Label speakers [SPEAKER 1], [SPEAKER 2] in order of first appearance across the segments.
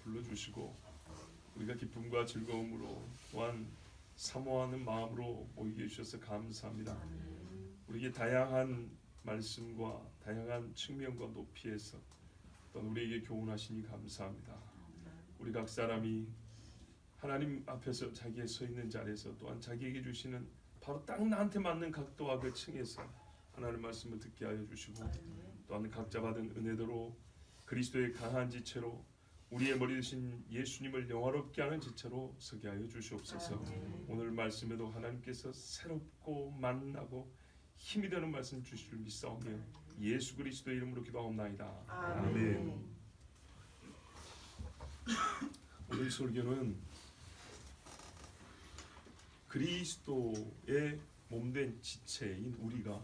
[SPEAKER 1] 불러주시고 우리가 기쁨과 즐거움으로 또한 사모하는 마음으로 모이게 해주셔서 감사합니다. 우리에게 다양한 말씀과 다양한 측면과 높이에서 또한 우리에게 교훈하시니 감사합니다. 우리 각 사람이 하나님 앞에서 자기의 서 있는 자리에서 또한 자기에게 주시는 바로 딱 나한테 맞는 각도와 그 층에서 하나님의 말씀을 듣게 하여 주시고 또한 각자 받은 은혜대로 그리스도의 강한 지체로 우리의 머리 되신 예수님을 영화롭게 하는 지체로 서게 하여 주시옵소서. 오늘 말씀에도 하나님께서 새롭고 만나고 힘이 되는 말씀 주실 줄 믿사오며 예수 그리스도의 이름으로 기도하옵나이다. 아멘. 오늘 설교는 그리스도의 몸된 지체인 우리가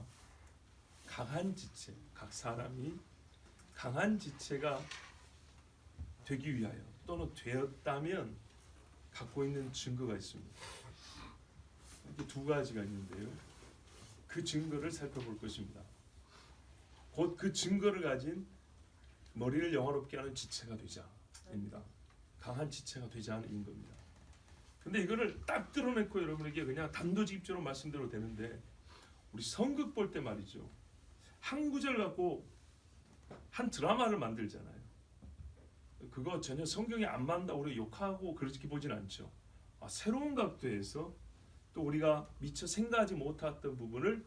[SPEAKER 1] 강한 지체, 각 사람이 강한 지체가 되기 위하여 또는 되었다면 갖고 있는 증거가 있습니다. 이렇게 두 가지가 있는데요. 그 증거를 살펴볼 것입니다. 곧 그 증거를 가진 머리를 영화롭게 하는 지체가 되자입니다. 강한 지체가 되자는 겁니다. 근데 이거를 딱 드러내고 여러분에게 그냥 단도직입적으로 말씀드려도 되는데 우리 성극 볼 때 말이죠. 한 구절 갖고 한 드라마를 만들잖아요. 그거 전혀 성경에 안 맞는다고 우리 욕하고 그렇게 보진 않죠. 새로운 각도에서 또 우리가 미처 생각하지 못했던 부분을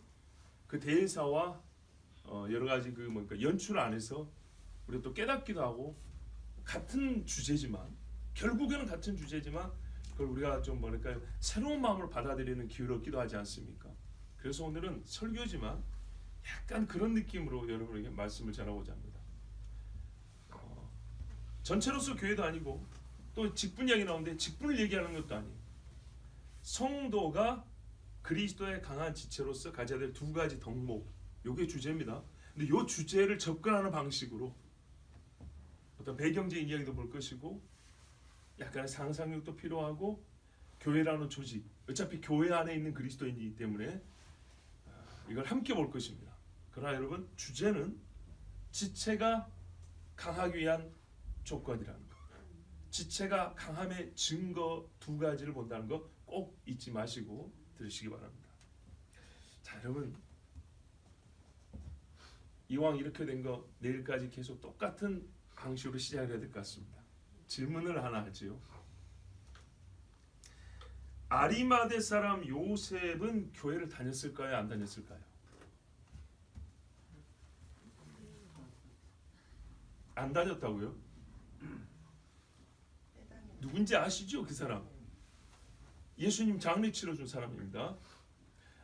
[SPEAKER 1] 그 대사와 여러 가지 그 연출 안에서 우리가 또 깨닫기도 하고 같은 주제지만 결국에는 같은 주제지만 그걸 우리가 좀 뭐랄까요 새로운 마음으로 받아들이는 기회를 얻기도 하지 않습니까? 그래서 오늘은 설교지만 약간 그런 느낌으로 여러분에게 말씀을 전하고자 합니다. 전체로서 교회도 아니고 또 직분 이야기 나오는데 직분을 얘기하는 것도 아니에요. 성도가 그리스도의 강한 지체로서 가져야 될 두 가지 덕목, 요게 주제입니다. 근데 요 주제를 접근하는 방식으로 어떤 배경적인 이야기도 볼 것이고 약간의 상상력도 필요하고 교회라는 조직, 어차피 교회 안에 있는 그리스도인이기 때문에 이걸 함께 볼 것입니다. 그러나 여러분 주제는 지체가 강하기 위한 조건이라는 것, 지체가 강함의 증거 두 가지를 본다는 거 꼭 잊지 마시고 들으시기 바랍니다. 자, 여러분 이왕 이렇게 된 거 내일까지 계속 똑같은 방식으로 시작을 해야 될 것 같습니다. 질문을 하나 하지요. 아리마대 사람 요셉은 교회를 다녔을까요? 안 다녔을까요? 안 다녔다고요? 누군지 아시죠? 그 사람 예수님 장례 치러준 사람입니다.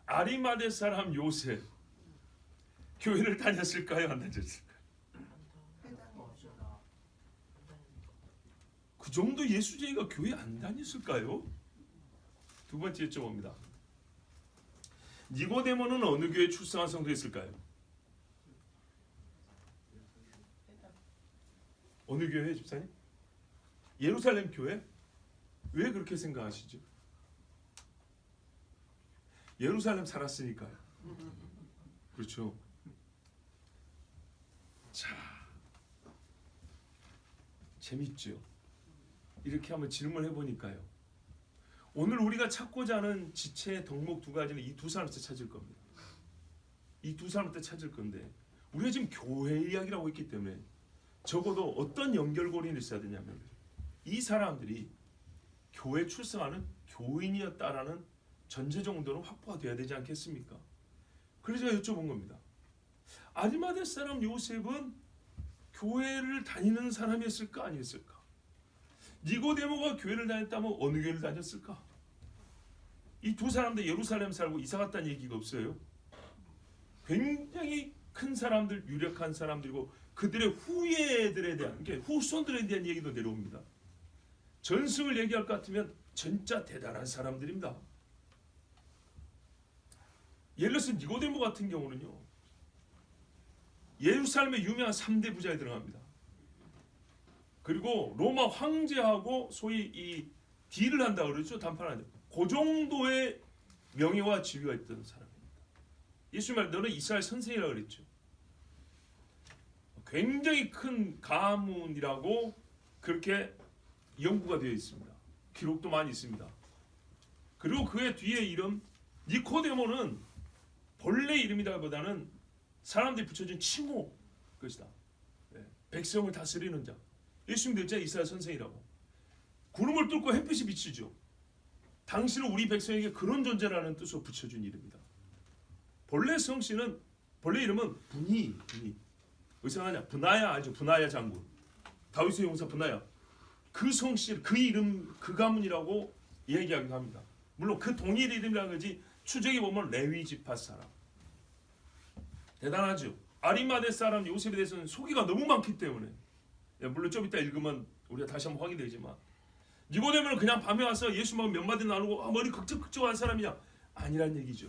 [SPEAKER 1] 아리마대 사람 요셉 교회를 다녔을까요? 안 다녔을까요? 그 정도 예수쟁이가 교회 안 다녔을까요? 두 번째 여쭤봅니다. 니고데모는 어느 교회에 출생한 성도였을까요? 어느 교회 집사님? 예루살렘 교회? 왜 그렇게 생각하시죠? 예루살렘 살았으니까요. 그렇죠. 자, 재밌죠? 이렇게 한번 질문해 보니까요. 오늘 우리가 찾고자 하는 지체의 덕목 두 가지는 이 두 사람한테 찾을 겁니다. 이 두 사람한테 찾을 건데 우리가 지금 교회 이야기를 하고 있기 때문에 적어도 어떤 연결고리는 있어야 되냐면 이 사람들이 교회 출생하는 교인이었다라는 전제 정도는 확보가 돼야 되지 않겠습니까? 그래서 제가 여쭤본 겁니다. 아리마대 사람 요셉은 교회를 다니는 사람이었을까 아니었을까? 니고데모가 교회를 다녔다면 어느 교회를 다녔을까? 이 두 사람들 예루살렘 살고 이사 갔다는 얘기가 없어요. 굉장히 큰 사람들, 유력한 사람들이고 그들의 후예들에 대한, 후손들에 대한 얘기도 내려옵니다. 전승을 얘기할 것 같으면 진짜 대단한 사람들입니다. 예를 들어서 니고데모 같은 경우는요, 예루살렘의 유명한 3대 부자에 들어갑니다. 그리고 로마 황제하고 소위 이 딜을 한다 그러죠. 담판한다. 그 정도의 명예와 지위가 있던 사람입니다. 예수 말 너는 이스라엘 선생이라고 그랬죠. 굉장히 큰 가문이라고 그렇게 연구가 되어 있습니다. 기록도 많이 있습니다. 그리고 그의 뒤에 이름 니코데모는 본래 이름이라기보다는 사람들이 붙여준 칭호 것이다. 백성을 다스리는 자. 예수님 대자 이사야 선생이라고. 구름을 뚫고 햇빛이 비치죠. 당신은 우리 백성에게 그런 존재라는 뜻으로 붙여준 이름이다. 본래 성씨는 본래 이름은 분이. 의상하냐? 분하야 알죠? 분하야 장군. 다윗의 용사 분하야. 그 성씨, 그 이름, 그 가문이라고 얘기하기도 합니다. 물론 그 동일 이름이라는 거지 추적해 보면 레위 지파 사람. 대단하죠. 아리마대 사람 요셉에 대해서는 소개가 너무 많기 때문에 물론 좀 이따 읽으면 우리가 다시 한번 확인되지만 니고데모는 그냥 밤에 와서 예수님하고 몇 마디 나누고 머리 극적극적한 사람이냐? 아니란 얘기죠.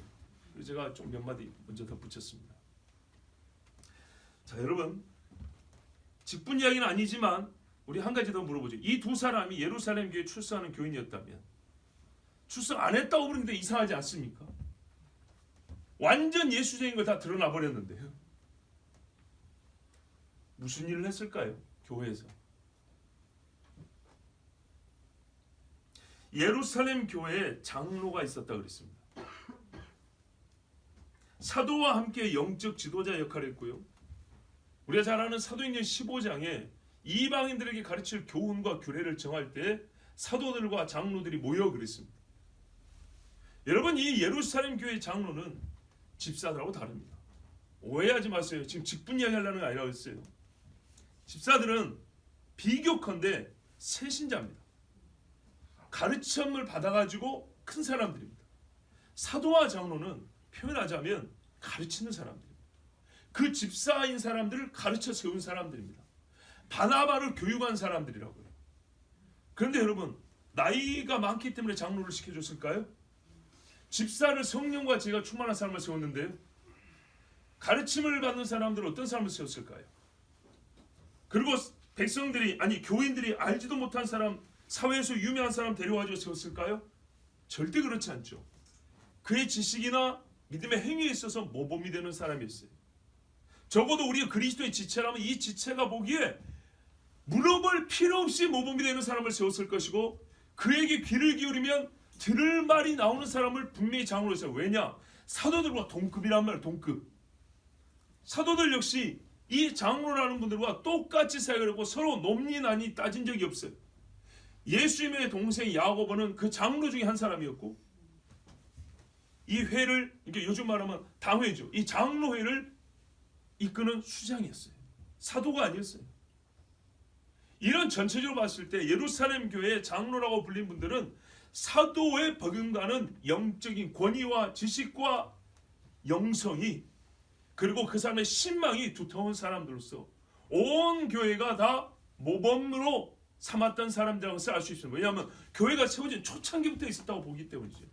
[SPEAKER 1] 그래서 제가 좀 몇 마디 먼저 덧붙였습니다. 자, 여러분 직분 이야기는 아니지만 우리 한 가지 더 물어보죠. 이 두 사람이 예루살렘 교회에 출석하는 교인이었다면 출석 안 했다고 그러는데 이상하지 않습니까? 완전 예수적인 걸 다 드러나 버렸는데요. 무슨 일을 했을까요? 교회에서. 예루살렘 교회에 장로가 있었다 그랬습니다. 사도와 함께 영적 지도자 역할을 했고요. 우리가 잘 아는 사도행전 15장에 이방인들에게 가르칠 교훈과 규례를 정할 때 사도들과 장로들이 모여 그랬습니다. 여러분 이 예루살렘 교회 장로는 집사들하고 다릅니다. 오해하지 마세요. 지금 직분 이야기 하려는 게 아니라고 했어요. 집사들은 비교컨대 세신자입니다. 가르침을 받아가지고 큰 사람들입니다. 사도와 장로는 표현하자면 가르치는 사람들입니다. 그 집사인 사람들을 가르쳐 세운 사람들입니다. 바나바를 교육한 사람들이라고요. 그런데 여러분 나이가 많기 때문에 장로를 시켜줬을까요? 집사를 성령과 지혜가 충만한 사람을 세웠는데요. 가르침을 받는 사람들은 어떤 사람을 세웠을까요? 그리고 백성들이 아니 교인들이 알지도 못한 사람 사회에서 유명한 사람 데려와서 세웠을까요? 절대 그렇지 않죠. 그의 지식이나 믿음의 행위에 있어서 모범이 되는 사람이었어요. 적어도 우리가 그리스도의 지체라면 이 지체가 보기에 물어볼 필요 없이 모범이 되는 사람을 세웠을 것이고 그에게 귀를 기울이면 들을 말이 나오는 사람을 분명히 장로로 했어요. 왜냐? 사도들과 동급이란 말이에요. 동급. 사도들 역시 이 장로라는 분들과 똑같이 사역을 하고 서로 논리난이 따진 적이 없어요. 예수님의 동생 야고보는 그 장로 중에 한 사람이었고 이 회를 이게 요즘 말하면 당회죠. 이 장로회를 이끄는 수장이었어요. 사도가 아니었어요. 이런 전체적으로 봤을 때 예루살렘 교회의 장로라고 불린 분들은 사도에 버금가는 영적인 권위와 지식과 영성이 그리고 그 사람의 신망이 두터운 사람들로서 온 교회가 다 모범으로 삼았던 사람들이라는 것을 알 수 있습니다. 왜냐하면 교회가 세워진 초창기부터 있었다고 보기 때문이죠.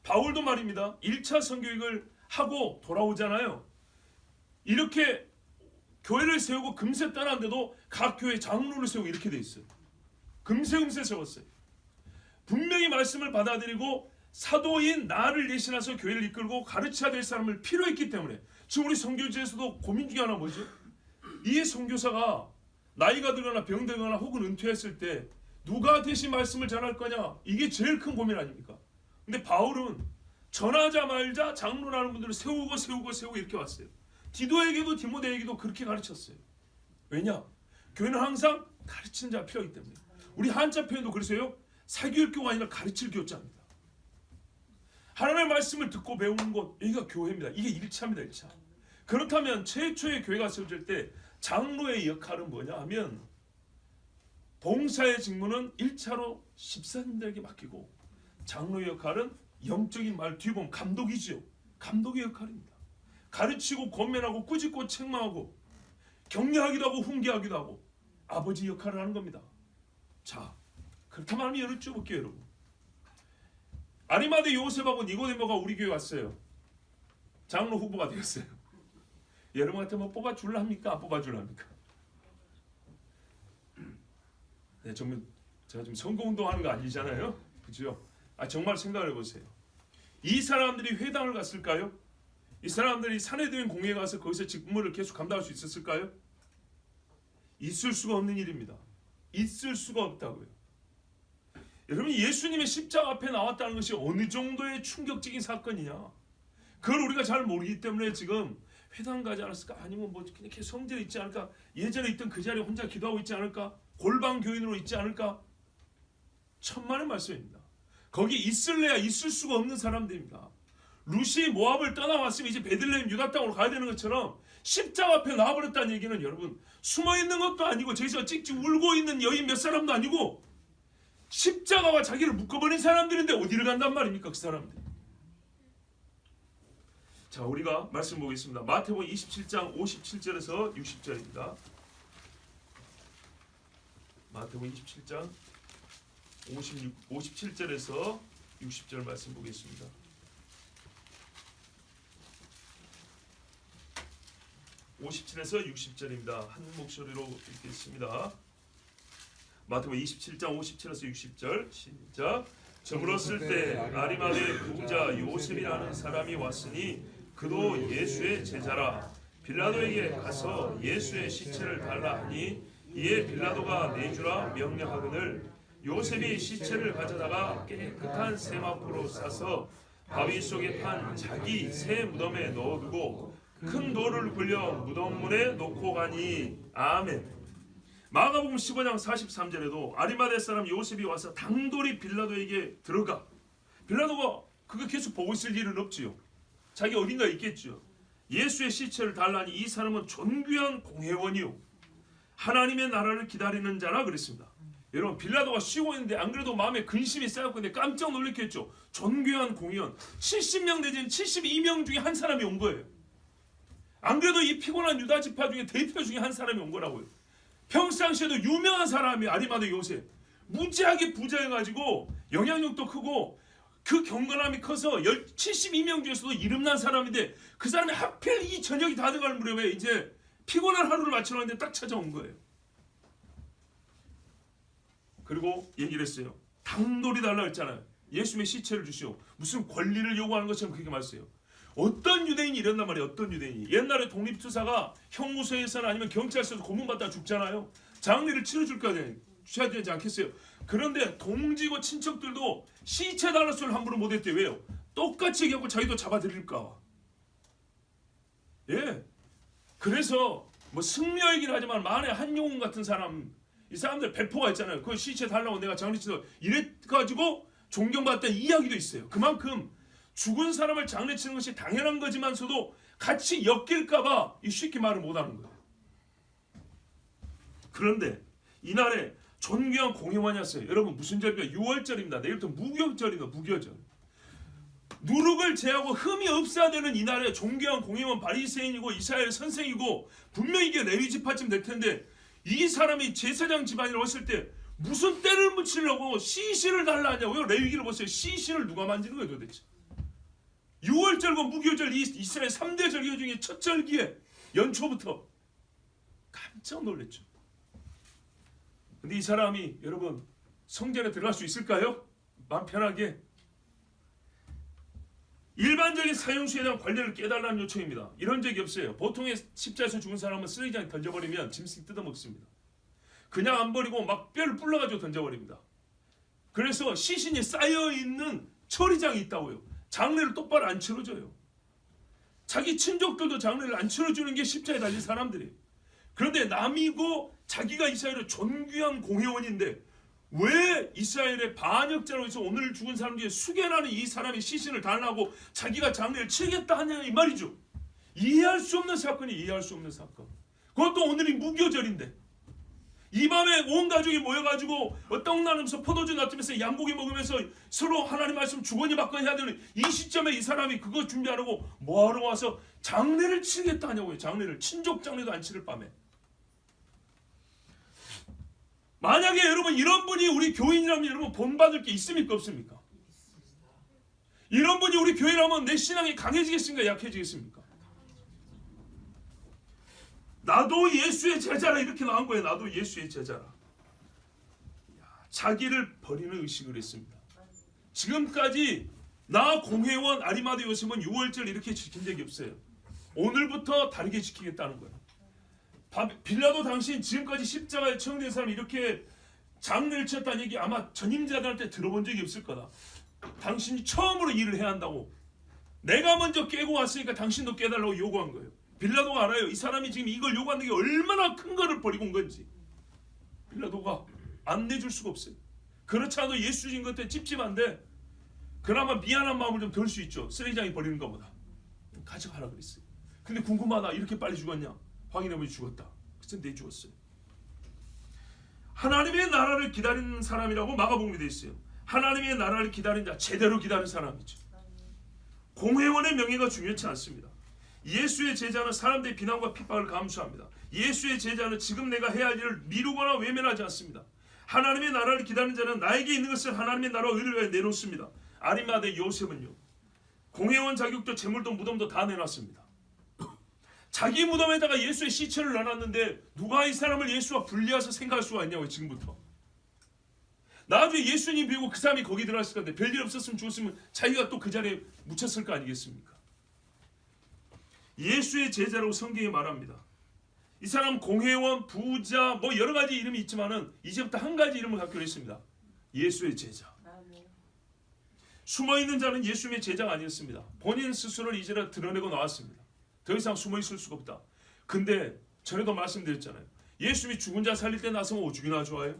[SPEAKER 1] 바울도 말입니다. 1차 선교육을 하고 돌아오잖아요. 이렇게 교회를 세우고 금세 떠났는데도 각 교회 장로를 세우고 이렇게 돼 있어요. 금세 세웠어요. 분명히 말씀을 받아들이고 사도인 나를 대신해서 교회를 이끌고 가르쳐야 될 사람을 필요했기 때문에 지금 우리 선교지에서도 고민 중에 하나 뭐죠? 이 선교사가 나이가 들거나 병들거나 혹은 은퇴했을 때 누가 대신 말씀을 전할 거냐? 이게 제일 큰 고민 아닙니까? 근데 바울은 전하자 말자 장로라는 분들을 세우고 이렇게 왔어요. 디도에게도 디모데에게도 그렇게 가르쳤어요. 왜냐? 교회는 항상 가르치는 자가 필요하기 때문에. 우리 한자 표현도 그러세요. 사교육 교가 아니라 가르칠 교자입니다. 하나님의 말씀을 듣고 배우는 곳 여기가 교회입니다. 이게 1차입니다. 1차. 그렇다면 최초의 교회가 세워질 때 장로의 역할은 뭐냐 하면 봉사의 직무는 1차로 집사님들에게 맡기고 장로의 역할은 영적인 말 뒤에 보면 감독이죠. 감독의 역할입니다. 가르치고 권면하고 꾸짖고 책망하고 격려하기도 하고 훈계하기도 하고 아버지 역할을 하는 겁니다. 자, 그렇다면 한번 여쭤볼게요, 여러분. 아리마대 요셉하고 니고데모가 우리 교회 왔어요. 장로 후보가 되었어요. 여러분 같으면 뽑아줄라 합니까? 안 뽑아줄라 합니까? 네, 정말 제가 지금 선거운동하는 거 아니잖아요. 그죠? 정말 생각을 해보세요. 이 사람들이 회당을 갔을까요? 이 사람들이 사내들인 공회에 가서 거기서 직무를 계속 감당할 수 있었을까요? 있을 수가 없는 일입니다. 있을 수가 없다고요. 여러분 예수님의 십자가 앞에 나왔다는 것이 어느 정도의 충격적인 사건이냐, 그걸 우리가 잘 모르기 때문에 지금 회당 가지 않았을까, 아니면 뭐 그냥 계속 성전에 있지 않을까, 예전에 있던 그 자리에 혼자 기도하고 있지 않을까, 골방 교인으로 있지 않을까. 천만의 말씀입니다. 거기 있을래야 있을 수가 없는 사람들입니다. 룻이 모압을 떠나왔으면 이제 베들레헴 유다 땅으로 가야 되는 것처럼 십자가 앞에 나와버렸다는 얘기는 여러분 숨어있는 것도 아니고 저기서 찍찍 울고 있는 여인 몇 사람도 아니고 십자가와 자기를 묶어버린 사람들인데 어디를 간단 말입니까, 그 사람들. 자, 우리가 말씀 보겠습니다. 마태복음 27장 57절에서 60절입니다. 마태복음 27장 57절에서 60절 말씀 보겠습니다. (57에서 60절입니다) 한 목소리로 읽겠습니다. 마태복음 27장 57에서 60절 시작. 저물었을 때 아리마대 부자 요셉이라는 사람이 왔으니 그도 예수의 제자라. 빌라도에게 가서 예수의 시체를 달라 하니 이에 빌라도가 내주라 명령하거늘 요셉이 시체를 가져다가 깨끗한 세마포로 싸서 바위 속에 판 자기 새 무덤에 넣어두고 큰 돌을 굴려 무덤 문에 놓고 가니. 아멘. 마가복음 15장 43절에도 아리마대 사람 요셉이 와서 당돌이 빌라도에게 들어가. 빌라도가 그거 계속 보고 있을 일은 없지요. 자기 어딘가 있겠죠. 예수의 시체를 달라니 이 사람은 존귀한 공회원이요 하나님의 나라를 기다리는 자라 그랬습니다. 여러분 빌라도가 쉬고 있는데 안 그래도 마음에 근심이 쌓였고 근데 깜짝 놀랐겠죠. 존귀한 공회원 70명 내지는 72명 중에 한 사람이 온 거예요. 안 그래도 이 피곤한 유다 지파 중에 대표 중에 한 사람이 온 거라고요. 평상시에도 유명한 사람이 아리마대 요셉. 무지하게 부자여가지고 영향력도 크고 그 경건함이 커서 72명 중에서도 이름난 사람인데 그 사람이 하필 이 저녁이 다 돼갈 무렵에 이제 피곤한 하루를 마치려는데 딱 찾아온 거예요. 그리고 얘기를 했어요. 당돌이 달라고 했잖아요. 예수님의 시체를 주시오. 무슨 권리를 요구하는 것처럼 그렇게 말했어요. 어떤 유대인이 이랬단 말이에요. 어떤 유대인이. 옛날에 독립투사가 형무소에서나 아니면 경찰서에서 고문받다 죽잖아요. 장례를 치러야 되지 않겠어요? 그런데 동지고 친척들도 시체 달라 소리를 함부로 못했대. 왜요? 똑같이 얘기하고 자기도 잡아들일까. 예. 그래서 뭐 승려 얘기를 하지만 만에 한용운 같은 사람, 이 사람들 배포가 있잖아요. 그 시체 달라고 내가 장례 치러 이래가지고 존경받던 이야기도 있어요. 그만큼 죽은 사람을 장례치는 것이 당연한 거지만서도 같이 엮일까봐 쉽게 말을 못하는 거예요. 그런데 이날에 존귀한 공회원이었어요. 여러분 무슨 절입니까? 6월절입니다. 내일부터 무교절이다. 무교절. 누룩을 제하고 흠이 없어야 되는 이날에 존귀한 공회원 바리새인이고 이스라엘 선생이고 분명히 이게 레위 지파쯤 될 텐데 이 사람이 제사장 집안이라고 했을 때 무슨 때를 묻히려고 시신을 달라 하냐고요. 레위기를 보세요. 시신을 누가 만지는 거예요 도대체. 6월절과 무교절 이 이스라엘 3대 절기 중에 첫 절기에 연초부터 깜짝 놀랐죠. 근데 이 사람이 여러분 성전에 들어갈 수 있을까요? 마음 편하게. 일반적인 사형수에 대한 관리를 깨달라는 요청입니다. 이런 적이 없어요. 보통의 십자에서 죽은 사람은 쓰레기장에 던져버리면 짐승이 뜯어먹습니다. 그냥 안 버리고 막 뼈를 불러가지고 던져버립니다. 그래서 시신이 쌓여있는 처리장이 있다고요. 장례를 똑바로 안 치러줘요. 자기 친족들도 장례를 안 치러주는 게 십자에 달린 사람들이에요. 그런데 남이고 자기가 이스라엘의 존귀한 공회원인데 왜 이스라엘의 반역자로 해서 오늘 죽은 사람 중에 수개라는 이 사람이 시신을 달라고 자기가 장례를 치르겠다 하냐 이 말이죠. 이해할 수 없는 사건이 이해할 수 없는 사건. 그것도 오늘이 무교절인데 이 밤에 온 가족이 모여가지고 떡 나누면서 포도주 나누면서 양고기 먹으면서 서로 하나님 말씀 주거니 받거니 해야 되는 이 시점에 이 사람이 그거 준비하라고 뭐하러 와서 장례를 치르겠다 하냐고요. 장례를. 친족 장례도 안 치를 밤에. 만약에 여러분 이런 분이 우리 교인이라면 여러분 본받을 게 있습니까 없습니까? 이런 분이 우리 교인이라면 내 신앙이 강해지겠습니까 약해지겠습니까? 나도 예수의 제자라 이렇게 나온 거예요. 나도 예수의 제자라. 자기를 버리는 의식을 했습니다. 지금까지 나 공회원 아리마대 요셉은 6월절 이렇게 지킨 적이 없어요. 오늘부터 다르게 지키겠다는 거예요. 빌라도 당신 지금까지 십자가에 처형된 사람 이렇게 장례를 치렀다는 얘기 아마 전임자들한테 들어본 적이 없을 거다. 당신이 처음으로 일을 해야 한다고. 내가 먼저 깨고 왔으니까 당신도 깨달라고 요구한 거예요. 빌라도가 알아요. 이 사람이 지금 이걸 요구하는 게 얼마나 큰 거를 버리고 온 건지. 빌라도가 안 내줄 수가 없어요. 그렇지 않아도 예수 주신 것때 찝찝한데 그나마 미안한 마음을 좀 덜 수 있죠. 쓰레기장에 버리는 것보다. 가져가라 그랬어요. 근데 궁금하다. 이렇게 빨리 죽었냐? 확인해보니 죽었다. 그래서 내주었어요. 하나님의 나라를 기다리는 사람이라고 마가복음에 되어 있어요. 하나님의 나라를 기다리는 자, 제대로 기다리는 사람이죠. 공회원의 명예가 중요치 않습니다. 예수의 제자는 사람들의 비난과 핍박을 감수합니다. 예수의 제자는 지금 내가 해야 할 일을 미루거나 외면하지 않습니다. 하나님의 나라를 기다리는 자는 나에게 있는 것을 하나님의 나라와 의를 위해 내놓습니다. 아리마대 요셉은요, 공회원 자격도 재물도 무덤도 다 내놨습니다. 자기 무덤에다가 예수의 시체를 넣어놨는데 누가 이 사람을 예수와 분리해서 생각할 수가 있냐고요. 지금부터. 나중에 예수님 비우고 그 사람이 거기 들어갔을 건데 별일 없었으면 죽었으면 자기가 또 그 자리에 묻혔을 거 아니겠습니까? 예수의 제자라고 성경이 말합니다. 이 사람 공회원, 부자 뭐 여러 가지 이름이 있지만은 이제부터 한 가지 이름을 갖기로 했습니다. 예수의 제자. 숨어있는 자는 예수님의 제자가 아니었습니다. 본인 스스로를 이제는 드러내고 나왔습니다. 더 이상 숨어있을 수가 없다. 근데 전에도 말씀드렸잖아요. 예수님이 죽은 자 살릴 때 나서면 오죽이나 좋아요?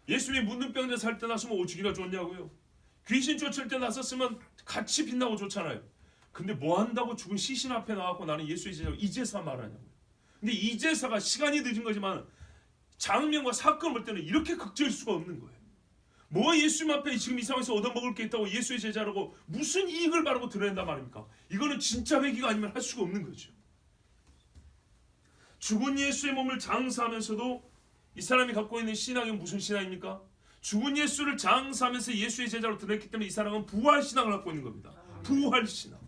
[SPEAKER 1] 예수님이 묻는 병자 살릴 때 나서면 오죽이나 좋냐고요? 귀신 쫓을 때 나섰으면 같이 빛나고 좋잖아요. 근데 뭐 한다고 죽은 시신 앞에 나와서 나는 예수의 제자고 이제사 말하냐고요. 근데 이제사가 시간이 늦은 거지만 장면과 사건을 볼 때는 이렇게 극적일 수가 없는 거예요. 뭐 예수님 앞에 지금 이 상황에서 얻어먹을 게 있다고 예수의 제자라고 무슨 이익을 바라고 드러낸단 말입니까? 이거는 진짜 회개가 아니면 할 수가 없는 거죠. 죽은 예수의 몸을 장사하면서도 이 사람이 갖고 있는 신앙은 무슨 신앙입니까? 죽은 예수를 장사하면서 예수의 제자로 드러냈기 때문에 이 사람은 부활신앙을 갖고 있는 겁니다. 부활신앙.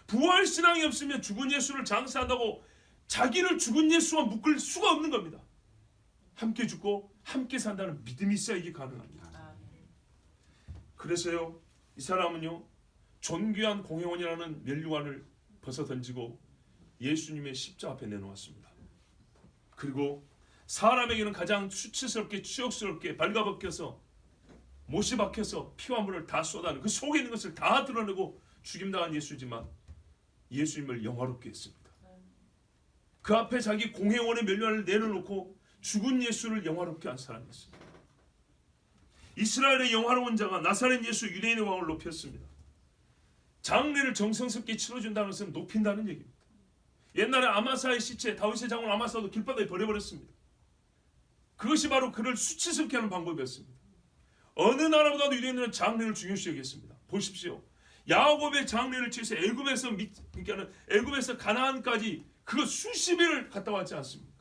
[SPEAKER 1] 부활신앙이 없으면 죽은 예수를 장사한다고 자기를 죽은 예수와 묶을 수가 없는 겁니다. 함께 죽고 함께 산다는 믿음이 있어야 이게 가능합니다. 그래서요, 이 사람은요, 존귀한 공회원이라는 면류관을 벗어 던지고 예수님의 십자가 앞에 내놓았습니다. 그리고 사람에게는 가장 수치스럽게 추억스럽게 발가벗겨서 못이 박혀서 피와 물을 다 쏟아내는 그 속에 있는 것을 다 드러내고 죽임당한 예수지만 예수님을 영화롭게 했습니다. 그 앞에 자기 공회원의 면류관을 내려놓고 죽은 예수를 영화롭게 한 사람이었습니다. 이스라엘의 영화로운 자가 나사렛 예수 유대인의 왕을 높였습니다. 장례를 정성스럽게 치러준다는 것은 높인다는 얘기입니다. 옛날에 아마사의 시체, 다윗의 장군 아마사도 길바닥에 버려버렸습니다. 그것이 바로 그를 수치스럽게 하는 방법이었습니다. 어느 나라보다도 유대인들은 장례를 중요시 여겼습니다. 보십시오. 야곱의 장례를 치러서 애굽에서 가나안까지 그거 수십 일을 갔다 왔지 않습니까?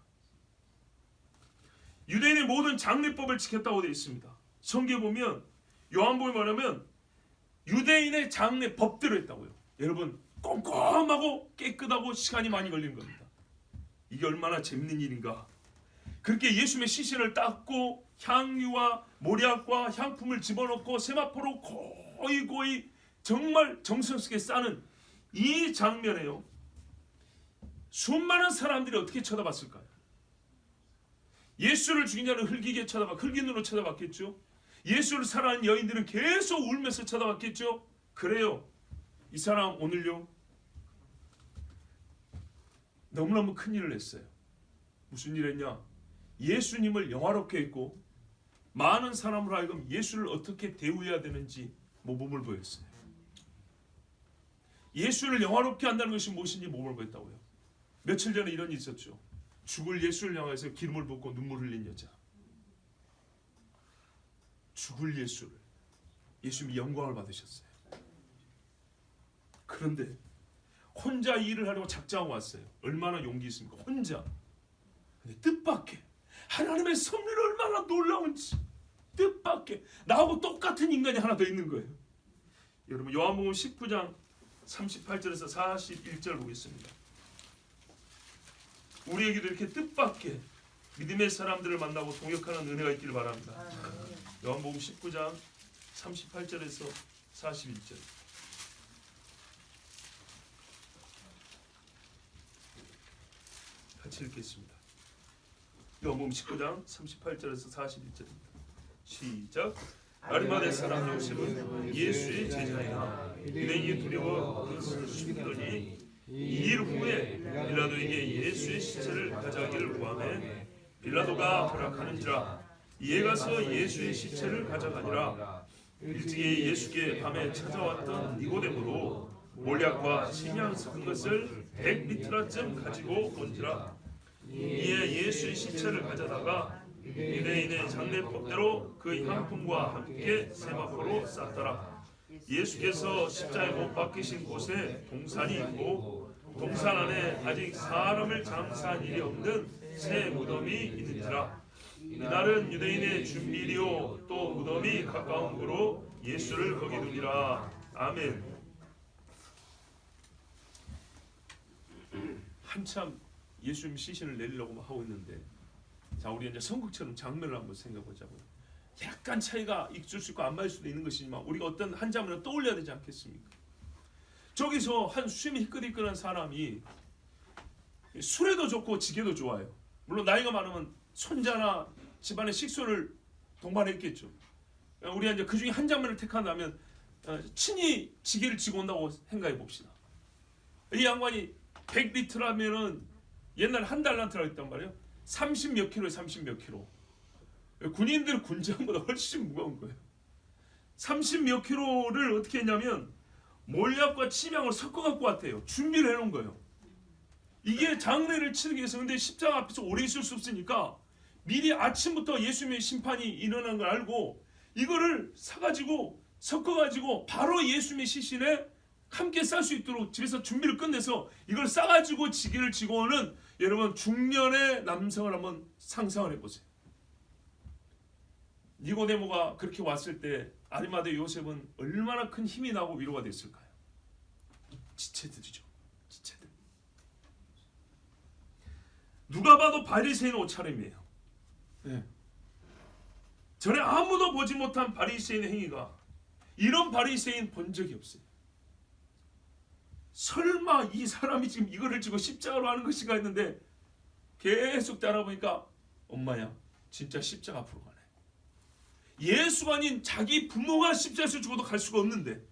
[SPEAKER 1] 유대인의 모든 장례법을 지켰다고 되어 있습니다. 성경에 보면 요한복음에 말하면 유대인의 장례 법대로 했다고요. 여러분 꼼꼼하고 깨끗하고 시간이 많이 걸리는 겁니다. 이게 얼마나 재밌는 일인가. 그렇게 예수님의 시신을 닦고 향유와 모략과 향품을 집어넣고 세마포로 거의 정말 정성스럽게 싸는 이 장면에요, 수많은 사람들이 어떻게 쳐다봤을까요? 예수를 죽인 자는 흙인 눈으로 쳐다봤겠죠. 예수를 사랑하는 여인들은 계속 울면서 쳐다봤겠죠. 그래요. 이 사람 오늘요 너무너무 큰 일을 했어요. 무슨 일 했냐? 예수님을 영화롭게 했고 많은 사람으로 하여금 예수를 어떻게 대우해야 되는지 모범을 보였어요. 예수를 영화롭게 한다는 것이 무엇인지 모범을 보였다고요. 며칠 전에 이런 일이 있었죠. 죽을 예수를 향해서 기름을 붓고 눈물 흘린 여자. 죽을 예수를, 예수님이 영광을 받으셨어요. 그런데 혼자 일을 하려고 작정하고 왔어요. 얼마나 용기 있습니까? 혼자. 근데 뜻밖의 하나님의 섭리는 얼마나 놀라운지, 뜻밖의 나하고 똑같은 인간이 하나 더 있는 거예요. 여러분 요한복음 19장 38절에서 41절 보겠습니다. 우리에게도 이렇게 뜻밖의 믿음의 사람들을 만나고 동역하는 은혜가 있기를 바랍니다. 요한복음 19장 38절에서 41절. 같이 읽겠습니다. 요한복음 19장 38절에서 41절입니다. 시작. 아리마대 사람 요셉은 예수의 제자이나 유대인이 두려워 그것을 숨기더니 2일 후에 빌라도에게 예수의 시체를 가져가기를 구하매 빌라도가 허락하는지라. 이에 가서 예수의 시체를 가져가니라. 일찍이 예수께 밤에 찾아왔던 니고데모도 몰약과 침향 섞은 것을 100리트라쯤 가지고 온지라. 이에 예수의 시체를 가져다가 유대인의 장례법대로 그 향품과 함께 세마포로 쌌더라. 예수께서 십자가에 못 박히신 곳에 동산이 있고 동산 안에 아직 사람을 장사한 일이 없는 새 무덤이 있는지라. 이날은 유대인의 준비리요 또 무덤이 가까운 거로 예수를 거기 두니라. 아멘. 한참 예수님 시신을 내리려고 하고 있는데, 자, 우리 이제 선국처럼 장면을 한번 생각해 보자고요. 약간 차이가 있을 수 있고 안 맞을 수도 있는 것이지만 우리가 어떤 한 장면을 떠올려야 되지 않겠습니까? 저기서 한 숨이 희끗희끗한 사람이 술에도 좋고 지게도 좋아요. 물론 나이가 많으면 손자나 집안의 식소를 동반했겠죠. 우리가 이제 그 중에 한 장면을 택한다면 친히 지게를 지고 온다고 생각해 봅시다. 이 양반이 100리터라면은 옛날 한 달란트라고 했단 말이에요. 30 몇 킬로에 30 몇 킬로. 군인들 군장보다 훨씬 무거운 거예요. 30 몇 킬로를 어떻게 했냐면 몰약과 침향을 섞어 갖고 왔대요. 준비를 해놓은 거예요. 이게 장례를 치르기 위해서. 근데 십자가 앞에서 오래 있을 수 없으니까 미리 아침부터 예수님의 심판이 일어난 걸 알고 이거를 사가지고 섞어가지고 바로 예수님의 시신에 함께 쌀 수 있도록 집에서 준비를 끝내서 이걸 싸가지고 지게를 지고 오는, 여러분, 중년의 남성을 한번 상상을 해보세요. 니고데모가 그렇게 왔을 때 아리마대 요셉은 얼마나 큰 힘이 나고 위로가 됐을까요? 지체들이죠. 지체들. 누가 봐도 바리새인 옷차림이에요. 네. 전에 아무도 보지 못한 바리새인의 행위가, 이런 바리새인 본 적이 없어요. 설마 이 사람이 지금 이거를 지고 십자가로 하는 것인가 했는데 계속 따라보니까 엄마야, 진짜 십자가 앞으로 가네. 예수가 아닌 자기 부모가 십자가에서 죽어도 갈 수가 없는데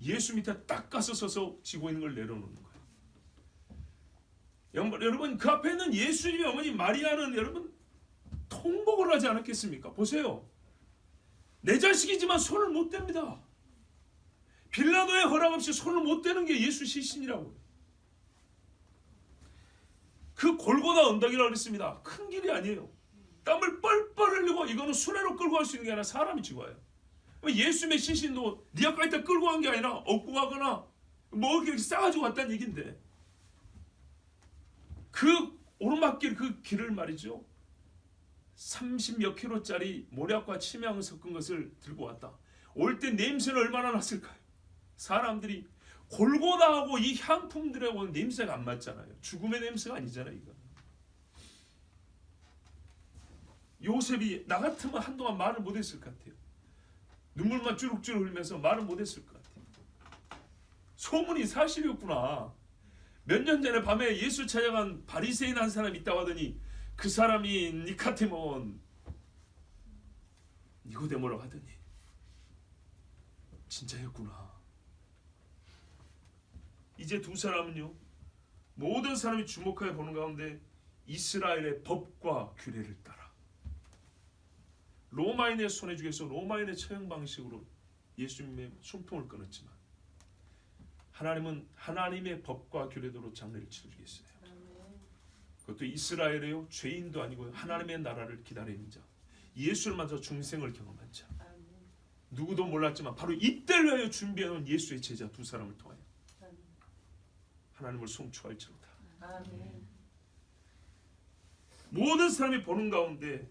[SPEAKER 1] 예수 밑에 딱 가서 서서 지고 있는 걸 내려놓는 거예요. 여러분, 그 앞에 있는 예수님의 어머니 마리아는 여러분 통곡을 하지 않았겠습니까? 보세요. 내 자식이지만 손을 못 댑니다. 빌라도의 허락 없이 손을 못 대는 게 예수 시신이라고. 그 골고다 언덕이라고 그랬습니다. 큰 길이 아니에요. 땀을 뻘뻘 흘리고 이거는 수레로 끌고 갈 수 있는 게 아니라 사람이 지고 와요. 예수님의 시신도 니아까지 다 끌고 간 게 아니라 업고 가거나 뭐 이렇게 싸가지고 왔다는 얘기인데, 그 오르막길 그 길을 말이죠, 30몇 킬로짜리 모략과 침향을 섞은 것을 들고 왔다. 올 때 냄새는 얼마나 났을까요? 사람들이 골고다하고 이 향품들하고는 냄새가 안 맞잖아요. 죽음의 냄새가 아니잖아요. 이거. 요셉이 나 같으면 한동안 말을 못했을 것 같아요. 눈물만 주룩주룩 흘리면서 말을 못했을 것 같아요. 소문이 사실이었구나. 몇 년 전에 밤에 예수 찾아간 바리새인 한 사람이 있다고 하더니 그 사람이 니카데몬, 니고데모라고 하더니 진짜였구나. 이제 두 사람은요, 모든 사람이 주목하여 보는 가운데 이스라엘의 법과 규례를 따라 로마인의 손에 죽여서 로마인의 처형 방식으로 예수님의 숨통을 끊었지만 하나님은 하나님의 법과 규례대로 장례를 치러주겠어요. 그것도 이스라엘이요, 죄인도 아니고 하나님의 나라를 기다리는 자, 예수를 만져 중생을 경험한 자, 누구도 몰랐지만 바로 이때를 위하여 준비해놓은 예수의 제자 두 사람을 통하여 하나님을 송축할지로다. 아멘. 모든 사람이 보는 가운데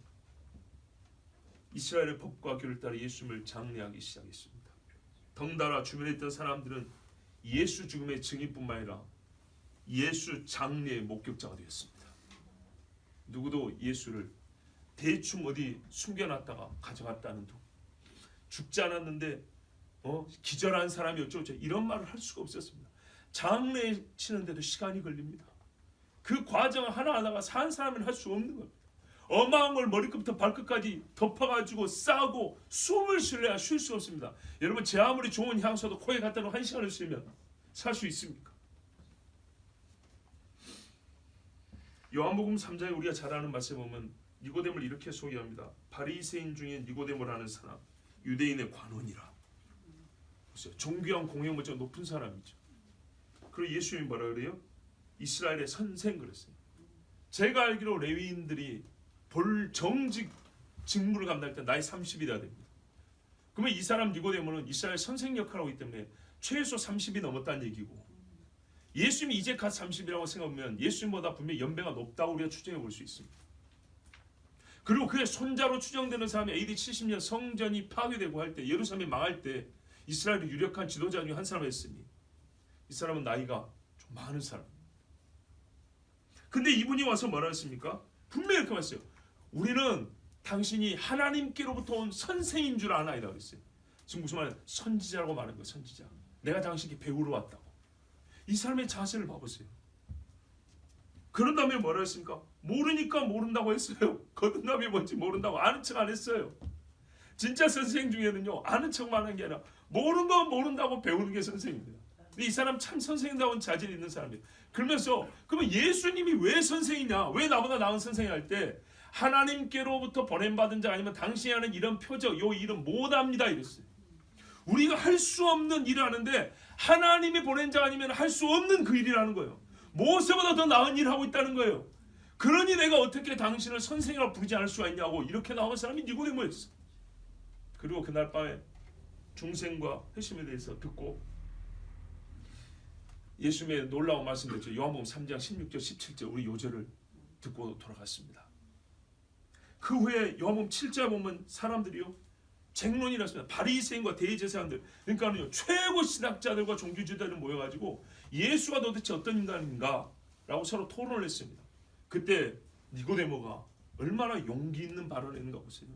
[SPEAKER 1] 이스라엘의 법과 규를 따라 예수님을 장례하기 시작했습니다. 덩달아 주변에 있던 사람들은 예수 죽음의 증인뿐만 아니라 예수 장례의 목격자가 되었습니다. 누구도 예수를 대충 어디 숨겨놨다가 가져갔다는 둥, 죽지 않았는데 기절한 사람이 어쩌고 이런 말을 할 수가 없었습니다. 장례 치는데도 시간이 걸립니다. 그 과정을 하나하나가 산 사람은 할 수 없는 겁니다. 어마한 걸 머리끝부터 발끝까지 덮어가지고 싸고 숨을 쉬려야 쉴 수 없습니다. 여러분, 제 아무리 좋은 향수도 코에 갖다 놓고 1시간을 쉬면 살 수 있습니까? 요한복음 3장에 우리가 잘 아는 말씀에 보면 니고데모를 이렇게 소개합니다. 바리새인 중에 니고데모라는 사람, 유대인의 관원이라. 존귀한 공회모자 높은 사람이죠. 그리고 예수님이 뭐라 그래요? 이스라엘의 선생 그랬어요. 제가 알기로 레위인들이 볼 정직 직무를 감당할 때 나이 30이 돼야 됩니다. 그러면 이 사람 니고데모는 이스라엘 선생 역할을 하고 있기 때문에 최소 30이 넘었다는 얘기고, 예수님이 이제 갓 30이라고 생각하면 예수님보다 분명히 연배가 높다고 우리가 추정해 볼 수 있습니다. 그리고 그의 손자로 추정되는 사람이 AD 70년 성전이 파괴되고 할 때, 예루살렘이 망할 때 이스라엘의 유력한 지도자 중에 한 사람이었으니 이 사람은 나이가 좀 많은 사람. 근데 이분이 와서 뭐라 했습니까? 분명히 이렇게 말했어요. 우리는 당신이 하나님께로부터 온 선생인 줄 아나이다 그랬어요. 지금 무슨 말이야? 선지자라고 말하는 거예요. 선지자. 내가 당신께 배우러 왔다고. 이 사람의 자세를 봐보세요. 그런 다음에 뭐라 했습니까? 모르니까 모른다고 했어요. 거듭남이 뭔지 모른다고 아는 척 안 했어요. 진짜 선생 중에는요, 아는 척만 하는 게 아니라 모르는 건 모른다고 배우는 게 선생입니다. 근데 이 사람 참 선생다운 자질이 있는 사람이에요. 그러면서 그러면 예수님이 왜 선생이냐, 왜 나보다 나은 선생이 할 때 하나님께로부터 보냄받은 자 아니면 당신이 하는 이런 표적, 요 일은 못합니다 이랬어요. 우리가 할 수 없는 일을 하는데 하나님이 보낸 자 아니면 할 수 없는 그 일이라는 거예요. 모세보다 더 나은 일을 하고 있다는 거예요. 그러니 내가 어떻게 당신을 선생이라고 부르지 않을 수가 있냐고 이렇게 나온 사람이 니고데모였어. 그리고 그날 밤에 중생과 회심에 대해서 듣고 예수님의 놀라운 말씀이었죠. 요한복음 3장 16절 17절 우리 요절을 듣고 돌아갔습니다. 그 후에 요한복음 7절 보면 사람들이요 쟁론이 났습니다. 바리새인과 대제사장들, 그러니까요 최고 신학자들과 종교지도자들 모여가지고 예수가 도대체 어떤 인간인가 라고 서로 토론을 했습니다. 그때 니고데모가 얼마나 용기 있는 발언을 했는가 보세요.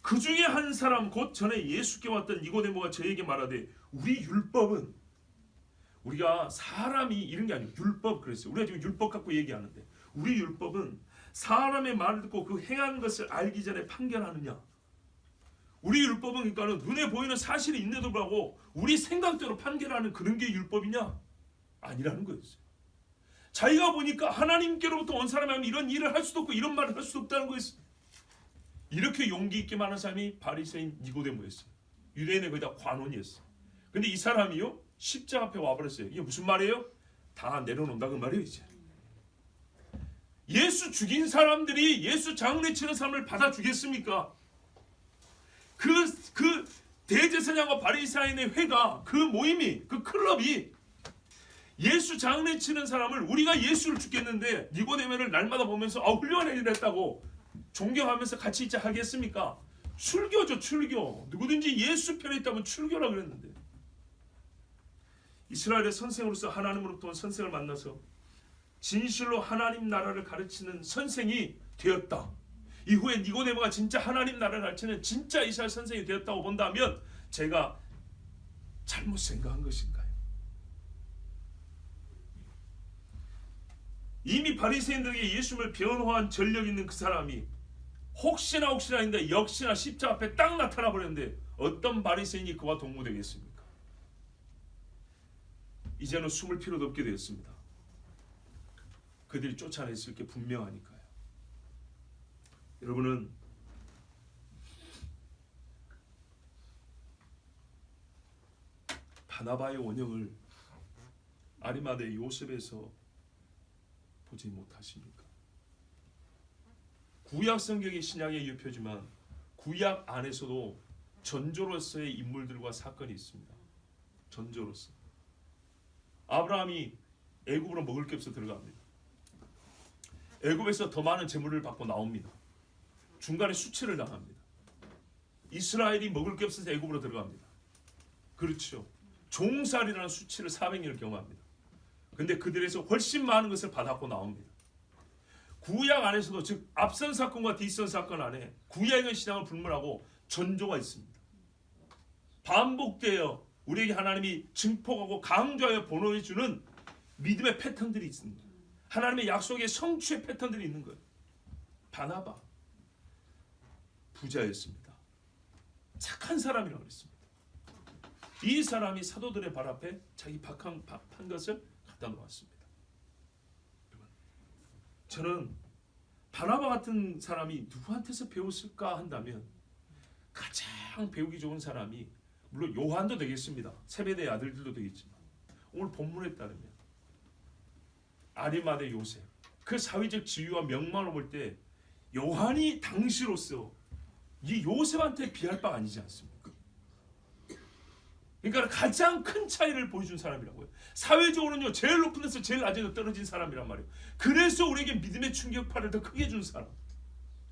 [SPEAKER 1] 그 중에 한 사람, 곧 전에 예수께 왔던 니고데모가 저에게 말하되, 우리 율법은, 우리가 사람이 이런 게 아니고 율법 그랬어요. 우리가 지금 율법 갖고 얘기하는데 우리 율법은 사람의 말을 듣고 그 행한 것을 알기 전에 판결하느냐? 우리 율법은 그러니까 눈에 보이는 사실이 있는데도 불구하고 우리 생각대로 판결하는 그런 게 율법이냐? 아니라는 거였어요. 자기가 보니까 하나님께로부터 온 사람이 하면 이런 일을 할 수도 없고 이런 말을 할 수도 없다는 거였어요. 이렇게 용기 있게 말하는 사람이 바리새인 니고데모였어요. 유대인의 거의 다 관원이었어요. 근데 이 사람이요 십자가 앞에 와버렸어요. 이게 무슨 말이에요? 다 내려놓는다 그 말이에요. 이제 예수 죽인 사람들이 예수 장례치는 사람을 받아 주겠습니까? 그 대제사장과 바리새인의 회가, 그 모임이, 그 클럽이 예수 장례치는 사람을, 우리가 예수를 죽겠는데 니고데모를 날마다 보면서 훌륭한 일을 했다고 존경하면서 같이 있자 하겠습니까? 출교죠. 출교. 누구든지 예수 편에 있다면 출교라 그랬는데, 이스라엘의 선생으로서 하나님으로부터 온 선생을 만나서 진실로 하나님 나라를 가르치는 선생이 되었다. 이후에 니고데모가 진짜 하나님 나라를 가르치는 진짜 이스라엘 선생이 되었다고 본다면 제가 잘못 생각한 것인가요? 이미 바리새인들에게 예수님을 변호한 전력 있는 그 사람이 혹시나 했는데 역시나 십자가 앞에 딱 나타나 버렸는데 어떤 바리새인이 그와 동무되겠습니까? 이제는 숨을 필요도 없게 되었습니다. 그들이 쫓아냈을 게 분명하니까요. 여러분은 바나바의 원형을 아리마대 요셉에서 보지 못하십니까? 구약 성경이 신약의 유표지만 구약 안에서도 전조로서의 인물들과 사건이 있습니다. 전조로서 아브라함이 애굽으로 먹을 게 없어 들어갑니다. 애굽에서 더 많은 재물을 받고 나옵니다. 중간에 수치를 당합니다. 이스라엘이 먹을 게 없어서 애굽으로 들어갑니다. 그렇죠. 종살이라는 수치를 400년을 경험합니다. 근데 그들에서 훨씬 많은 것을 받았고 나옵니다. 구약 안에서도, 즉 앞선 사건과 뒤선 사건 안에 구약의 신앙을 불문하고 전조가 있습니다. 반복되어 우리에게 하나님이 증폭하고 강조하여 보내주는 믿음의 패턴들이 있습니다. 하나님의 약속의 성취의 패턴들이 있는 거예요. 바나바 부자였습니다. 착한 사람이라고 그랬습니다. 이 사람이 사도들의 발 앞에 자기 판 것을 갖다 놓았습니다. 저는 바나바 같은 사람이 누구한테서 배웠을까 한다면 가장 배우기 좋은 사람이 물론 요한도 되겠습니다. 세베대의 아들들도 되겠지만 오늘 본문에 따르면 아리마대 요셉, 그 사회적 지위와 명망을 볼 때 요한이 당시로서 이 요셉한테 비할 바가 아니지 않습니까? 그러니까 가장 큰 차이를 보여준 사람이라고요. 사회적으로는요 제일 높은 데서 제일 낮에서 떨어진 사람이란 말이에요. 그래서 우리에게 믿음의 충격파를 더 크게 준 사람,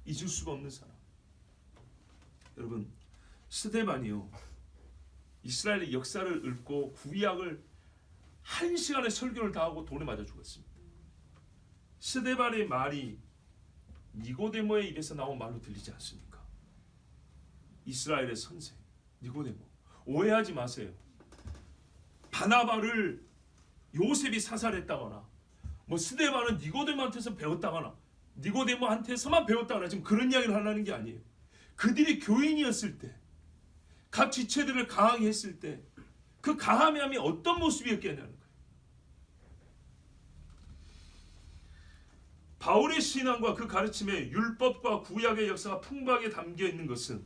[SPEAKER 1] 잊을 수가 없는 사람. 여러분, 스데반이요 이스라엘의 역사를 읽고 구약을 1시간의 설교를 다 하고 돌에 맞아 죽었습니다. 스데반의 말이 니고데모의 입에서 나온 말로 들리지 않습니까? 이스라엘의 선생 니고데모, 오해하지 마세요. 바나바를 요셉이 사살했다거나 뭐 스데반은 니고데모한테서 배웠다거나 니고데모한테서만 배웠다거나 지금 그런 이야기를 하려는 게 아니에요. 그들이 교인이었을 때, 각 지체들을 강하게 했을 때 그 강함이 어떤 모습이었겠냐는 거예요. 바울의 신앙과 그 가르침에 율법과 구약의 역사가 풍부하게 담겨 있는 것은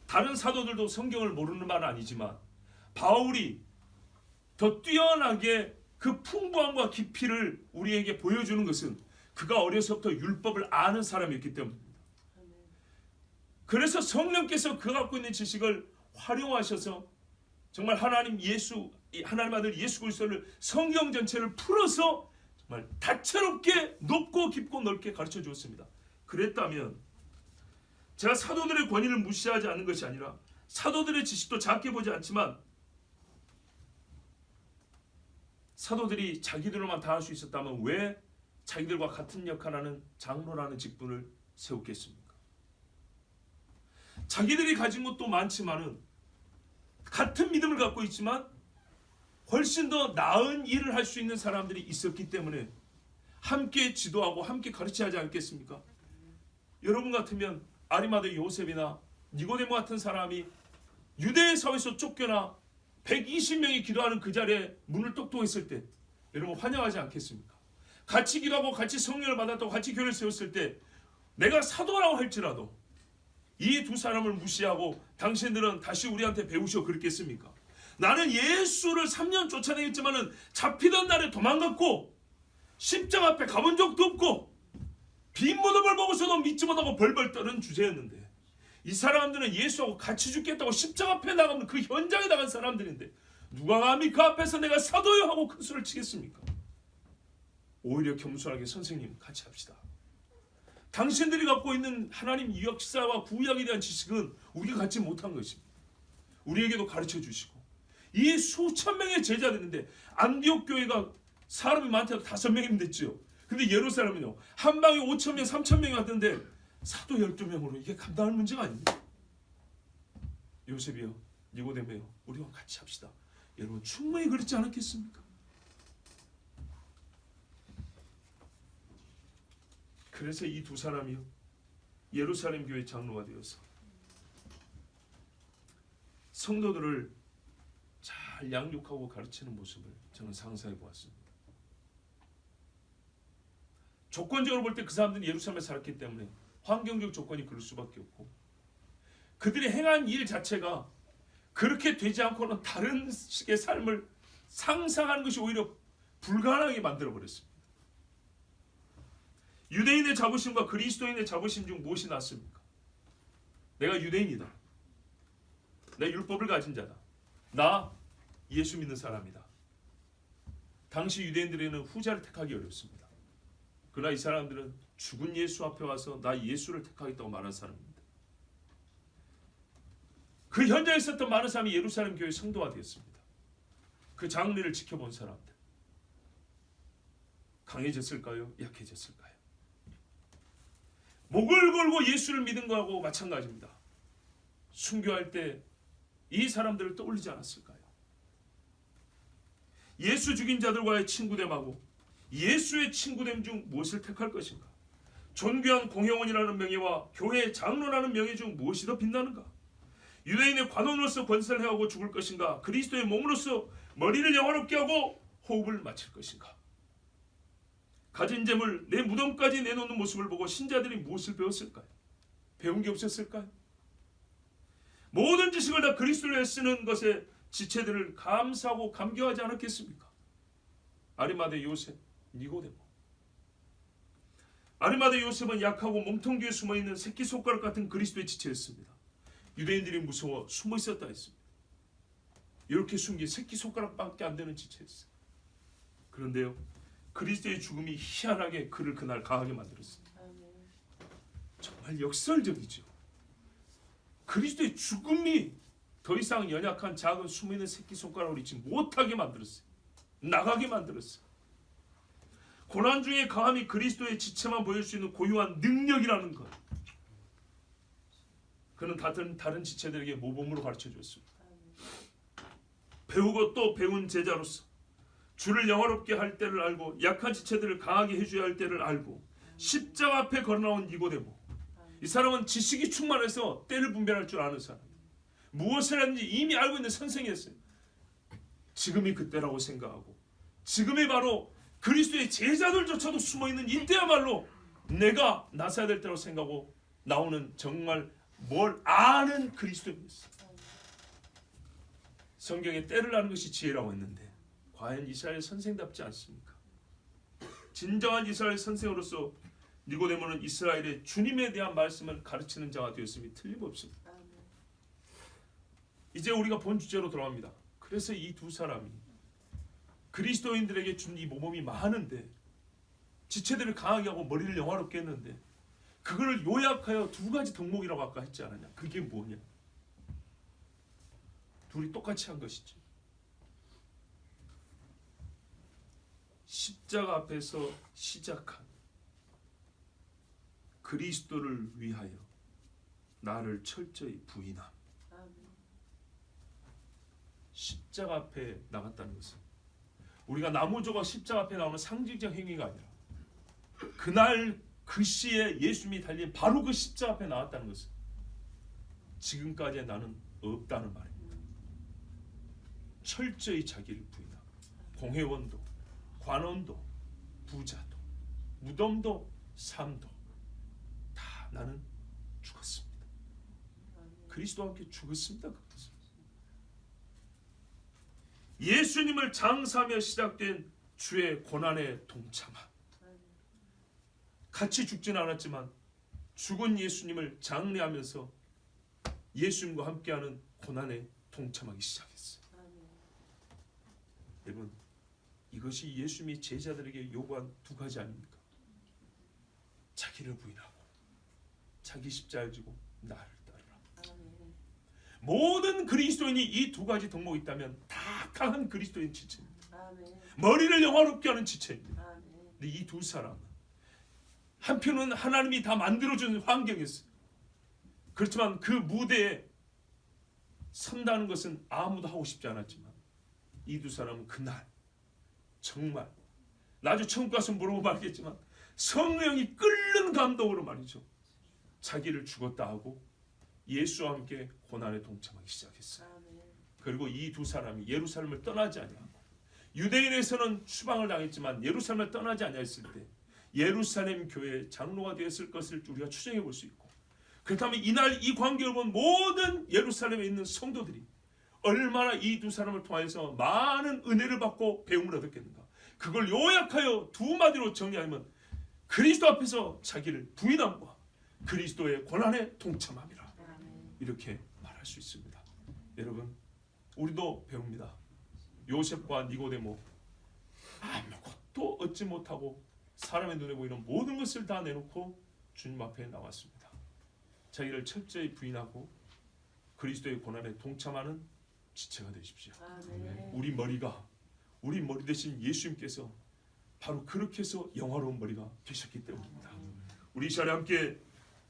[SPEAKER 1] 다른 사도들도 성경을 모르는 바는 아니지만 바울이 더 뛰어나게 그 풍부함과 깊이를 우리에게 보여주는 것은 그가 어려서부터 율법을 아는 사람이었기 때문입니다. 그래서 성령께서 그가 갖고 있는 지식을 활용하셔서 정말 하나님 아들 예수 그리스도를 성경 전체를 풀어서 정말 다채롭게 높고 깊고 넓게 가르쳐 주었습니다. 그랬다면 제가 사도들의 권위를 무시하지 않는 것이 아니라 사도들의 지식도 작게 보지 않지만 사도들이 자기들로만 다 할 수 있었다면 왜 자기들과 같은 역할하는 장로라는 직분을 세웠겠습니까? 자기들이 가진 것도 많지만은 같은 믿음을 갖고 있지만 훨씬 더 나은 일을 할 수 있는 사람들이 있었기 때문에 함께 지도하고 함께 가르쳐야 하지 않겠습니까? 여러분 같으면 아리마대 요셉이나 니고데모 같은 사람이 유대 사회에서 쫓겨나 120명이 기도하는 그 자리에 문을 똑똑했을 때 여러분 환영하지 않겠습니까? 같이 기도하고 같이 성령을 받았다고 같이 교회를 세웠을 때 내가 사도라고 할지라도 이 두 사람을 무시하고 당신들은 다시 우리한테 배우셔 그랬겠습니까? 나는 예수를 3년 쫓아다녔지만은 잡히던 날에 도망갔고 십자가 앞에 가본 적도 없고 빈 무덤을 보고서도 믿지 못하고 벌벌 떠는 주제였는데 이 사람들은 예수하고 같이 죽겠다고 십자가 앞에 나가면 그 현장에 나간 사람들인데 누가 감히 그 앞에서 내가 사도요 하고 큰 소리를 치겠습니까? 오히려 겸손하게 선생님 같이 합시다. 당신들이 갖고 있는 하나님 역사와 구약에 대한 지식은 우리가 갖지 못한 것입니다. 우리에게도 가르쳐 주시고 이 수천 명의 제자들이 있는데 안디옥 교회가 사람이 많다고 5명이면 됐죠. 근데 예루살렘은요 한 방에 5,000명 3,000명이 왔던데 사도 12명으로 이게 감당할 문제가 아닙니다. 요셉이요 니고데모요 우리와 같이 합시다. 여러분 충분히 그렇지 않았겠습니까? 그래서 이 두 사람이요 예루살렘 교회 장로가 되어서 성도들을 잘 양육하고 가르치는 모습을 저는 상상해 보았습니다. 조건적으로 볼 때 그 사람들은 예루살렘에 살았기 때문에 환경적 조건이 그럴 수밖에 없고 그들이 행한 일 자체가 그렇게 되지 않고는 다른 식의 삶을 상상하는 것이 오히려 불가능하게 만들어버렸습니다. 유대인의 자부심과 그리스도인의 자부심 중 무엇이 낫습니까? 내가 유대인이다. 내 율법을 가진 자다. 나 예수 믿는 사람이다. 당시 유대인들에게는 후자를 택하기 어렵습니다. 그러나 이 사람들은 죽은 예수 앞에 와서 나 예수를 택하겠다고 말한 사람입니다. 그 현장에 있었던 많은 사람이 예루살렘 교회 성도가 되었습니다. 그 장례를 지켜본 사람들. 강해졌을까요? 약해졌을까요? 목을 걸고 예수를 믿은 거하고 마찬가지입니다. 순교할 때 이 사람들을 떠올리지 않았을까요? 예수 죽인 자들과의 친구됨하고 예수의 친구됨 중 무엇을 택할 것인가? 존귀한 공회원이라는 명예와 교회 장로라는 명예 중 무엇이 더 빛나는가? 유대인의 관원으로서 권세를 행하고 죽을 것인가? 그리스도의 몸으로서 머리를 영화롭게 하고 호흡을 마칠 것인가? 가진 재물 내 무덤까지 내놓는 모습을 보고 신자들이 무엇을 배웠을까요? 배운 게 없었을까요? 모든 지식을 다 그리스도를 위해 쓰는 것에 지체들을 감사하고 감격하지 않았겠습니까? 아리마대 요셉, 니고데모. 아리마대 요셉은 약하고 몸통기에 숨어있는 새끼손가락 같은 그리스도의 지체였습니다. 유대인들이 무서워 숨어 있었다 했습니다. 이렇게 숨긴 새끼손가락밖에 안 되는 지체였어요. 그런데요, 그리스도의 죽음이 희한하게 그를 그날 강하게 만들었습니다. 정말 역설적이죠. 그리스도의 죽음이 더 이상 연약한 작은 숨어있는 새끼손가락을 잊지 못하게 만들었어요. 나가게 만들었어요. 고난 중에 강함이 그리스도의 지체만 보일 수 있는 고유한 능력이라는 것. 그는 다른 지체들에게 모범으로 가르쳐 주었습니다. 배우고 또 배운 제자로서 주를 영화롭게 할 때를 알고 약한 지체들을 강하게 해줘야 할 때를 알고 십자가 앞에 걸어나온 니고데모. 이 사람은 지식이 충만해서 때를 분별할 줄 아는 사람. 무엇을 했는지 이미 알고 있는 선생이었어요. 지금이 그때라고 생각하고 지금이 바로 그리스도의 제자들조차도 숨어있는 이때야말로 내가 나서야 될 때라고 생각하고 나오는 정말 뭘 아는 그리스도입니다. 성경에 때를 아는 것이 지혜라고 했는데 과연 이스라엘 선생답지 않습니까? 진정한 이스라엘 선생으로서 니고데모는 이스라엘의 주님에 대한 말씀을 가르치는 자가 되었음이 틀림없습니다. 이제 우리가 본 주제로 돌아갑니다. 그래서 이 두 사람이 그리스도인들에게 준 이 모범이 많은데 지체들을 강하게 하고 머리를 영화롭게 했는데 그거를 요약하여 두 가지 덕목이라고 아까 했지 않았냐? 그게 뭐냐? 둘이 똑같이 한 것이지. 십자가 앞에서 시작한 그리스도를 위하여 나를 철저히 부인함. 십자가 앞에 나갔다는 것은 우리가 나무조각 십자가 앞에 나오는 상징적 행위가 아니라 그날 그 시에 예수님이 달린 바로 그 십자가 앞에 나왔다는 것은 지금까지 나는 없다는 말입니다. 철저히 자기를 부인하고 공회원도 관원도 부자도 무덤도 삶도 다 나는 죽었습니다. 그리스도와 함께 죽었습니다. 그것은 예수님을 장사하며 시작된 주의 고난에 동참함. 같이 죽지는 않았지만 죽은 예수님을 장례하면서 예수님과 함께하는 고난에 동참하기 시작했어요. 여러분, 이것이 예수님이 제자들에게 요구한 두 가지 아닙니까? 자기를 부인하고 자기 십자가를 지고 나를 따르라. 모든 그리스도인이 이 두 가지 덕목이 있다면 다 강한 그리스도인 지체입니다. 머리를 영화롭게 하는 지체입니다. 근데 이 두 사람은 한편은 하나님이 다 만들어준 환경이었어요. 그렇지만 그 무대에 선다는 것은 아무도 하고 싶지 않았지만 이 두 사람은 그날 정말 나중에 천국 가서 물어보면 알겠지만 성령이 끓는 감동으로 말이죠. 자기를 죽었다 하고 예수와 함께 고난에 동참하기 시작했어요. 그리고 이 두 사람이 예루살렘을 떠나지 아니하고 유대인에서는 추방을 당했지만 예루살렘을 떠나지 아니했을 때 예루살렘 교회의 장로가 되었을 것을 우리가 추정해 볼 수 있고, 그렇다면 이날 이 광경을 본 모든 예루살렘에 있는 성도들이 얼마나 이 두 사람을 통해서 많은 은혜를 받고 배움을 얻었겠는가. 그걸 요약하여 두 마디로 정리하면 그리스도 앞에서 자기를 부인함과 그리스도의 고난에 동참함이라, 이렇게 말할 수 있습니다. 여러분, 우리도 배웁니다. 요셉과 니고데모 아무것도 얻지 못하고 사람의 눈에 보이는 모든 것을 다 내놓고 주님 앞에 나왔습니다. 자기를 철저히 부인하고 그리스도의 고난에 동참하는 지체가 되십시오. 우리 머리 대신 예수님께서 바로 그렇게 해서 영화로운 머리가 되셨기 때문입니다. 우리 이 시간에 함께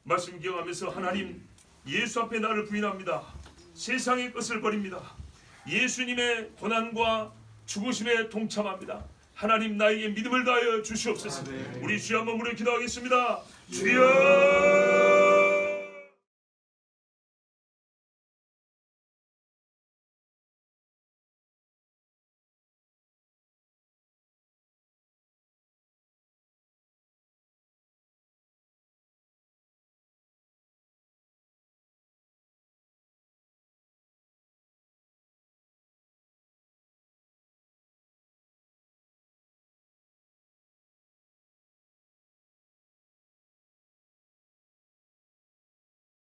[SPEAKER 1] 말씀 기억하면서, 하나님, 예수 앞에 나를 부인합니다. 세상의 것을 버립니다. 예수님의 고난과 죽으심에 동참합니다. 하나님, 나에게 믿음을 다하여 주시옵소서. 우리 주여 한번 무려 기도하겠습니다. 주여